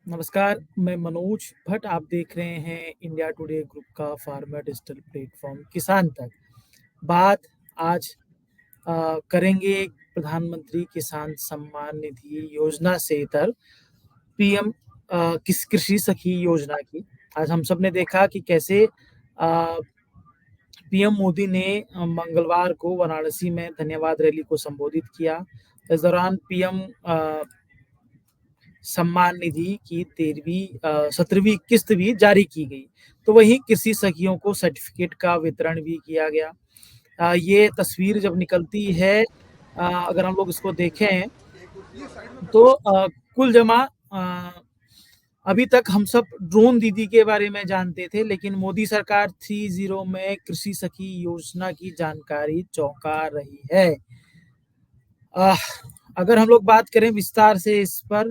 नमस्कार, मैं मनोज भट्ट। आप देख रहे हैं इंडिया टुडे ग्रुप का फार्मर डिजिटल प्लेटफॉर्म किसान तक। बात आज करेंगे प्रधानमंत्री किसान सम्मान निधि योजना से इतर पीएम किस कृषि सखी योजना की। आज हम सब ने देखा कि कैसे पीएम मोदी ने मंगलवार को वाराणसी में धन्यवाद रैली को संबोधित किया। इस दौरान पीएम सम्मान निधि की 17वीं किस्त भी जारी की गई। तो वहीं कृषि सखियों को सर्टिफिकेट का वितरण भी किया गया। ये तस्वीर जब निकलती है, अगर हम लोग इसको देखें तो कुल जमा अभी तक हम सब ड्रोन दीदी के बारे में जानते थे, लेकिन मोदी सरकार 30 में कृषि सखी योजना की जानकारी चौंका रही है। अ, अगर हम लोग बात करें विस्तार से इस पर,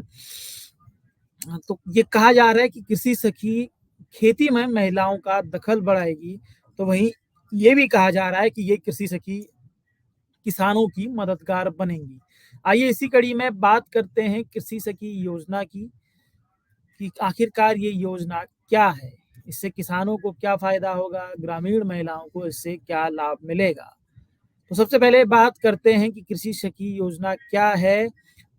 तो ये कहा जा रहा है कि कृषि सखी खेती में महिलाओं का दखल बढ़ाएगी। तो वहीं ये भी कहा जा रहा है कि ये कृषि सखी किसानों की मददगार बनेंगी। आइए इसी कड़ी में बात करते हैं कृषि सखी योजना की, कि आखिरकार ये योजना क्या है, इससे किसानों को क्या फायदा होगा, ग्रामीण महिलाओं को इससे क्या लाभ मिलेगा। तो सबसे पहले बात करते हैं कि कृषि सखी योजना क्या है।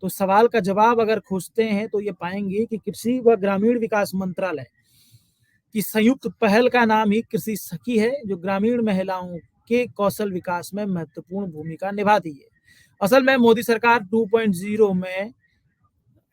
तो सवाल का जवाब अगर खोजते हैं तो ये पाएंगे कि कृषि व ग्रामीण विकास मंत्रालय की संयुक्त पहल का नाम ही कृषि सखी है, जो ग्रामीण महिलाओं के कौशल विकास में महत्वपूर्ण भूमिका निभाती है। असल में मोदी सरकार 2.0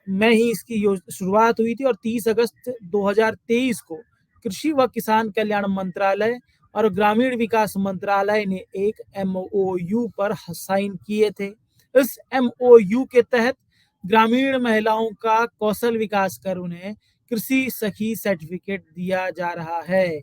में ही इसकी शुरुआत हुई थी और 30 अगस्त 2023 को कृषि व किसान कल्याण मंत्रालय और ग्रामीण विकास मंत्रालय ने एक एमओयू पर साइन किए थे। इस एमओयू के तहत ग्रामीण महिलाओं का कौशल विकास कर उन्हें कृषि सखी सर्टिफिकेट दिया जा रहा है।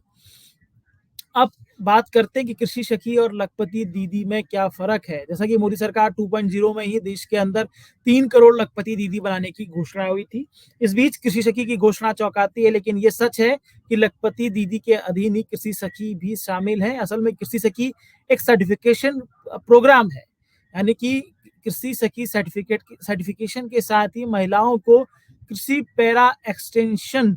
अब बात करते हैं कि कृषि सखी और लखपति दीदी में क्या फर्क है। जैसा कि मोदी सरकार 2.0 में ही देश के अंदर 3 करोड़ लखपति दीदी बनाने की घोषणा हुई थी। इस बीच कृषि सखी की घोषणा चौंकाती है, लेकिन ये सच है कि लखपति दीदी के अधीन ही कृषि सखी भी शामिल है। असल में कृषि सखी एक सर्टिफिकेशन प्रोग्राम है, यानी कि कृषि सखी सर्टिफिकेशन के साथ ही महिलाओं को कृषि पैरा एक्सटेंशन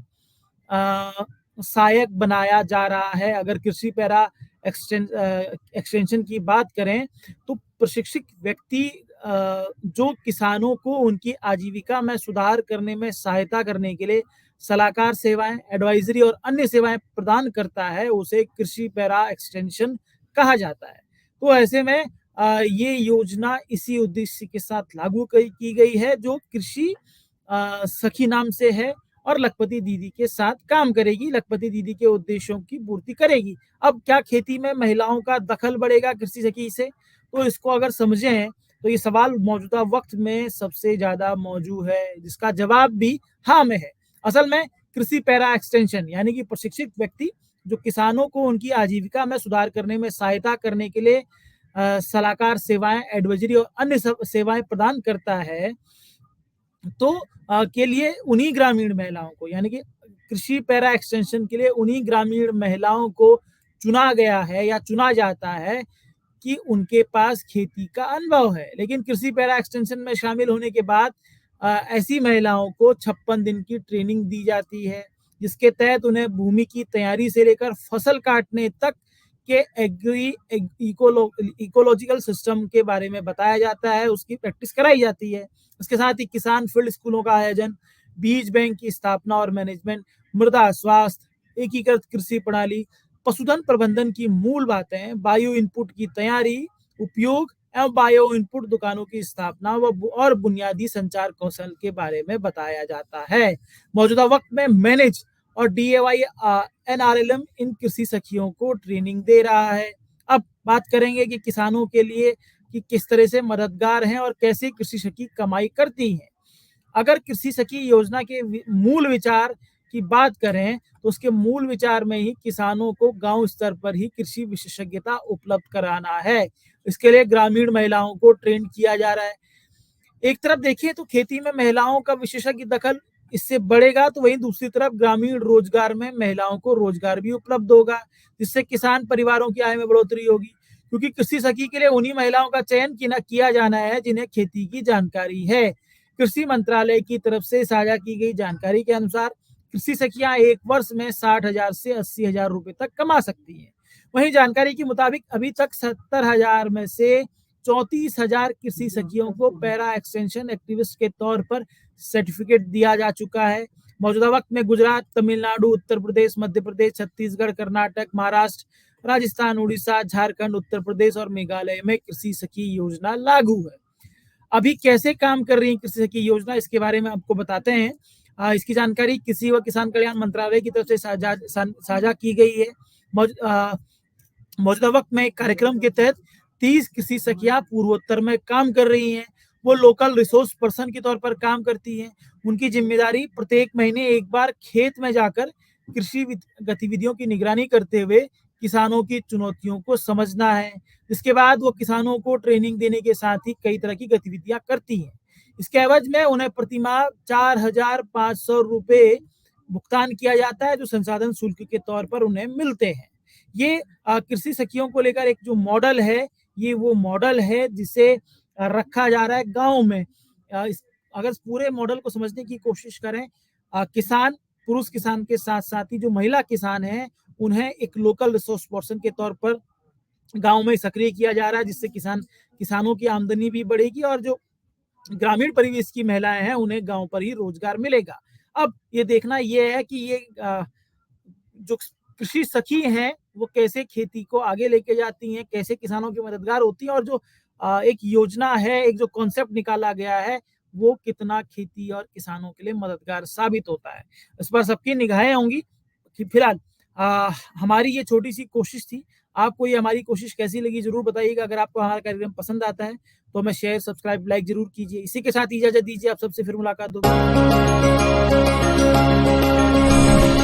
सहायक बनाया जा रहा है। अगर कृषि पैरा एक्सटेंशन की बात करें तो प्रशिक्षित व्यक्ति जो किसानों को उनकी आजीविका में सुधार करने में सहायता करने के लिए सलाहकार सेवाएं, एडवाइजरी और अन्य सेवाएं प्रदान करता है, उसे कृषि पैरा एक्सटेंशन कहा जाता है। तो ऐसे में ये योजना इसी उद्देश्य के साथ लागू की गई है, जो कृषि सखी नाम से है और लखपति दीदी के साथ काम करेगी, लखपति दीदी के उद्देश्यों की पूर्ति करेगी। अब क्या खेती में महिलाओं का दखल बढ़ेगा कृषि सखी से? तो इसको अगर समझें तो ये सवाल मौजूदा वक्त में सबसे ज्यादा मौजूद है, जिसका जवाब भी हाँ में है। असल में कृषि पैरा एक्सटेंशन यानी कि प्रशिक्षित व्यक्ति जो किसानों को उनकी आजीविका में सुधार करने में सहायता करने के लिए सलाहकार सेवाएं, एडवाइजरी और अन्य सेवाएं प्रदान करता है, तो के लिए उन्हीं ग्रामीण महिलाओं को, यानी कि कृषि पैरा एक्सटेंशन के लिए उन्हीं ग्रामीण महिलाओं को चुना गया है या चुना जाता है कि उनके पास खेती का अनुभव है। लेकिन कृषि पैरा एक्सटेंशन में शामिल होने के बाद ऐसी महिलाओं को 56 दिन की ट्रेनिंग दी जाती है, जिसके तहत उन्हें भूमि की तैयारी से लेकर फसल काटने तक के एग्री इकोलॉजिकल सिस्टम के बारे में बताया जाता है, उसकी प्रैक्टिस कराई जाती है। इसके साथ ही किसान फील्ड स्कूलों का आयोजन, बीज बैंक की स्थापना और मैनेजमेंट, मृदा स्वास्थ्य, एकीकृत कृषि प्रणाली, पशुधन प्रबंधन की मूल बातें, बायो इनपुट की तैयारी, उपयोग एवं बायो इनपुट दुकानों की स्थापना और बुनियादी संचार कौशल के बारे में बताया जाता है। मौजूदा वक्त में मैनेज और डीएवाई एनआरएलएम इन कृषि सखियों को ट्रेनिंग दे रहा है। अब बात करेंगे कि किसानों के लिए कि किस तरह से मददगार हैं और कैसे कृषि सखी कमाई करती हैं। अगर कृषि सखी योजना के मूल विचार की बात करें तो उसके मूल विचार में ही किसानों को गांव स्तर पर ही कृषि विशेषज्ञता उपलब्ध कराना है। इसके लिए ग्रामीण महिलाओं को ट्रेन किया जा रहा है। एक तरफ देखिए तो खेती में महिलाओं का विशेषज्ञ दखल इससे बढ़ेगा, तो वहीं दूसरी तरफ ग्रामीण रोजगार में महिलाओं को रोजगार भी उपलब्ध होगा, जिससे किसान परिवारों की आय में बढ़ोतरी होगी। क्योंकि कृषि सखी के लिए उन्हीं महिलाओं का चयन किया जाना है जिन्हें खेती की जानकारी है। कृषि मंत्रालय की तरफ से साझा की गई जानकारी के अनुसार कृषि सखियां एक वर्ष में 60,000 से 80,000 रुपए तक कमा सकती हैं। वहीं जानकारी के मुताबिक अभी तक 70,000 में से 34,000 कृषि सखियों को पैरा एक्सटेंशन एक्टिविस्ट के तौर पर सर्टिफिकेट दिया जा चुका है। मौजूदा वक्त में गुजरात, तमिलनाडु, उत्तर प्रदेश, मध्य प्रदेश, छत्तीसगढ़, कर्नाटक, महाराष्ट्र, राजस्थान, उड़ीसा, झारखंड, उत्तर प्रदेश और मेघालय में कृषि सखी योजना लागू है। अभी कैसे काम कर रही है कृषि सखी योजना, इसके बारे में आपको बताते हैं। इसकी जानकारी कृषि व किसान कल्याण मंत्रालय की तरफ से साझा की गई है। मौजूदा वक्त में एक कार्यक्रम के तहत 30 कृषि सखियां पूर्वोत्तर में काम कर रही हैं। वो लोकल रिसोर्स पर्सन के तौर पर काम करती हैं। उनकी जिम्मेदारी प्रत्येक महीने एक बार खेत में जाकर कृषि गतिविधियों की निगरानी करते हुए किसानों की चुनौतियों को समझना है। इसके बाद वो किसानों को ट्रेनिंग देने के साथ ही कई तरह की गतिविधियां करती हैं। इसके एवज में उन्हें प्रतिमाह 4,500 रुपए भुगतान किया जाता है, जो संसाधन शुल्क के तौर पर उन्हें मिलते हैं। ये कृषि सखियों को लेकर एक जो मॉडल है, ये वो मॉडल है जिसे रखा जा रहा है गाँव में। अगर पूरे मॉडल को समझने की कोशिश करें, किसान, पुरुष किसान के साथ साथ ही जो महिला किसान हैं, उन्हें एक लोकल रिसोर्स पर्सन के तौर पर गाँव में सक्रिय किया जा रहा है, जिससे किसानों की आमदनी भी बढ़ेगी और जो ग्रामीण परिवेश की महिलाएं हैं, उन्हें गाँव पर ही रोजगार मिलेगा। अब ये देखना ये है कि ये जो कृषि सखी हैं, वो कैसे खेती को आगे लेके जाती हैं, कैसे किसानों की मददगार होती हैं और जो एक योजना है, एक जो कॉन्सेप्ट निकाला गया है, वो कितना खेती और किसानों के लिए मददगार साबित होता है। इस पर सबकी निगाहें होंगी कि फिलहाल हमारी ये छोटी-सी कोशिश थी। आपको ये हमारी कोशिश कैसी लगी ज़रूर बताइएगा। अगर आपको हमारा कार्यक्रम पसंद आता है, तो हमें शेयर, सब्सक्राइब, लाइक ज़रूर कीजिए। इसी के साथ इजाज़त दीजिए, आप सबसे फिर मुलाकात होगी।